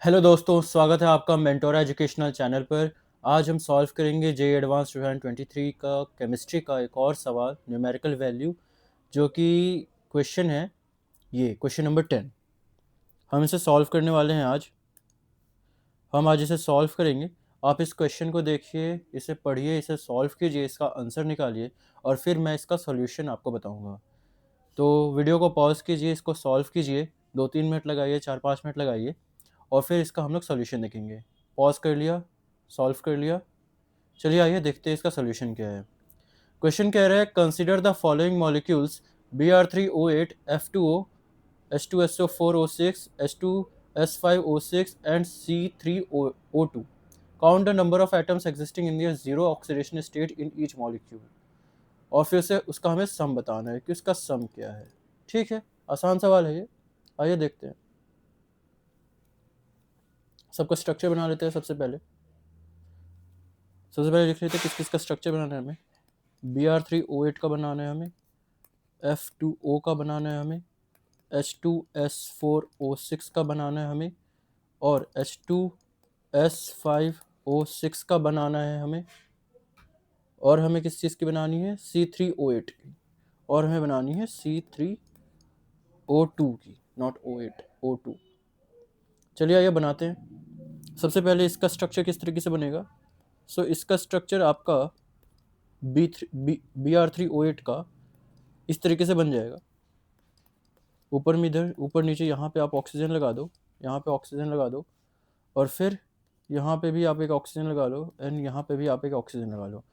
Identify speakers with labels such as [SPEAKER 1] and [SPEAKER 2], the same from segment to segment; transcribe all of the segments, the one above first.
[SPEAKER 1] Hello दोस्तों, स्वागत है आपका मेंटोरा एजुकेशनल चैनल पर। आज हम सॉल्व करेंगे जे एडवांस 2023 का केमिस्ट्री का एक और सवाल, न्यूमेरिकल वैल्यू, जो कि क्वेश्चन है, ये क्वेश्चन नंबर 10। हम इसे सॉल्व करने वाले हैं आज। हम आज इसे सॉल्व करेंगे। आप इस क्वेश्चन को देखिए, इसे पढ़िए, इसे सॉल्व कीजिए, इसका आंसर निकालिए और फिर मैं इसका सॉल्यूशन आपको बताऊंगा। तो वीडियो को पॉज कीजिए, इसको सॉल्व कीजिए, 2-3 मिनट लगाइए, 4-5 मिनट लगाइए और फिर इसका हम लोग सॉल्यूशन देखेंगे। पॉज कर लिया, सॉल्व कर लिया। चलिए आइए देखते हैं इसका सॉल्यूशन क्या है। क्वेश्चन कह रहा है consider the following molecules Br3O8 F2O H2SO4O6 H2S5O6 and C3O2. Count the number of atoms existing in their zero oxidation state in each molecule. और फिर से उसका हमें सम बताना है कि उसका सम क्या है। ठीक है, आसान सवाल है ये। आइए देखते हैं। सबका स्ट्रक्चर बना लेते हैं। सबसे पहले लिख लेते हैं किस किस का स्ट्रक्चर बनाना है हमें। Br3O8 का बनाना है हमें, F2O का बनाना है हमें, H2S4O6 का बनाना है हमें और H2S5O6 का बनाना है हमें। और हमें किस चीज़ की बनानी है? C3O8 की। और हमें बनानी है C3O2 की, नॉट O8, O2। चलिए आइए बनाते हैं। सबसे पहले इसका स्ट्रक्चर किस तरीके से बनेगा। सो इसका स्ट्रक्चर आपका Br3O8 का इस तरीके से बन जाएगा। ऊपर में इधर ऊपर नीचे यहाँ पे आप ऑक्सीजन लगा दो, यहाँ पे ऑक्सीजन लगा दो और फिर यहाँ पे भी आप एक ऑक्सीजन लगा लो एंड यहाँ पे भी आप एक ऑक्सीजन लगा लो।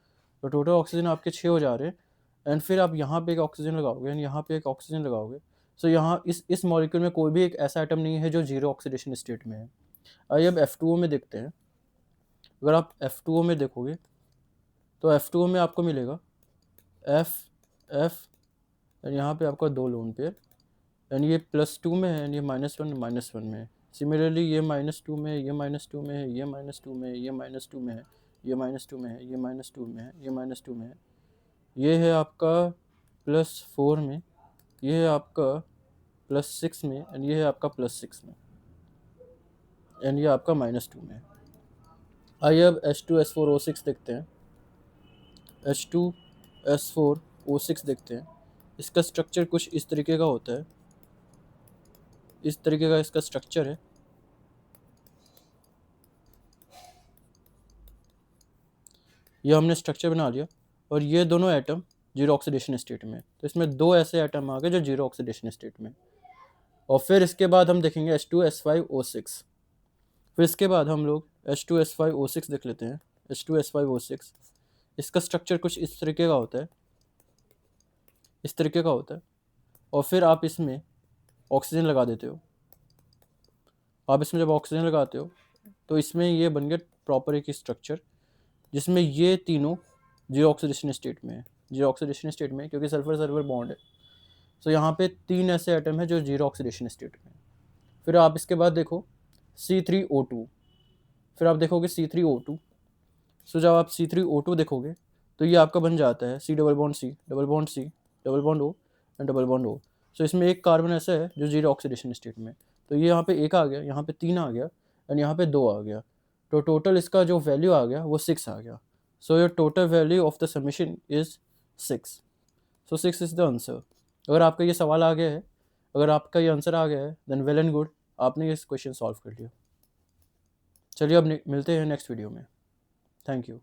[SPEAKER 1] तो टोटल ऑक्सीजन आपके 6 हो जा रहे हैं। एंड फिर आप यहाँ पे एक ऑक्सीजन लगाओगे एंड यहाँ पे एक ऑक्सीजन लगाओगे। सो यहाँ इस मॉलिक्यूल में कोई भी एक ऐसा आइटम नहीं है जो जीरो ऑक्सीडेशन स्टेट में है। आइए अब F2O में देखते हैं। अगर आप F2O में देखोगे तो F2O में आपको मिलेगा F F एंड यहाँ पे आपका 2 लोन पेयर एंड ये +2 में है एंड ये -1 में है। सिमिलरली ये -2 में है, ये -2 में है, ये -2 में है, ये -2 में है, ये -2 में है, ये -2 में है, ये -2 में है। ये है आपका +4 में, ये है आपका +6 में एंड ये है आपका +6 में एंड ये आपका -2 में है। आइए अब H2S4O6 देखते हैं। H2S4O6 देखते हैं। इसका स्ट्रक्चर कुछ इस तरीके का होता है। इस तरीके का इसका स्ट्रक्चर है। ये हमने स्ट्रक्चर बना लिया और ये दोनों एटम जीरो ऑक्सीडेशन स्टेट में। तो इसमें 2 ऐसे एटम आ गए जो जीरो ऑक्सीडेशन स्टेट में। और फिर इसके बाद हम देखेंगे H2S5O6। फिर इसके बाद हम लोग H2S5O6 देख लेते हैं। H2S5O6 इसका स्ट्रक्चर कुछ इस तरीके का होता है, इस तरीके का होता है। और फिर आप इसमें ऑक्सीजन लगा देते हो। आप इसमें जब ऑक्सीजन लगाते हो तो इसमें ये बन गया प्रॉपर एक स्ट्रक्चर, जिसमें ये तीनों जीरो ऑक्सीडेशन स्टेट में है। जीरो ऑक्सीडेशन स्टेट में क्योंकि सल्फर सल्फर बॉन्ड है। सो यहाँ पे 3 ऐसे एटम है जो जीरो ऑक्सीडेशन स्टेट में है। फिर आप इसके बाद देखो C3O2। फिर आप देखोगे C3O2। सो जब आप C3O2 देखोगे तो ये आपका बन जाता है C double bond C double bond C double bond O and double bond O। सो इसमें एक कार्बन ऐसा है जो जीरो ऑक्सीडेशन स्टेट में है। तो ये यहाँ पे 1 आ गया, यहाँ पे 3 आ गया एंड यहाँ पे 2 आ गया। तो टोटल इसका जो वैल्यू आ गया वो 6 आ गया। So your total value of the summation is 6। So 6 is the answer. अगर आपका ये सवाल आ गया है, अगर आपका ये आंसर आ गया है, देन वेल एंड गुड, आपने इस क्वेश्चन सॉल्व कर लिया। चलिए अब मिलते हैं नेक्स्ट वीडियो में। Thank you.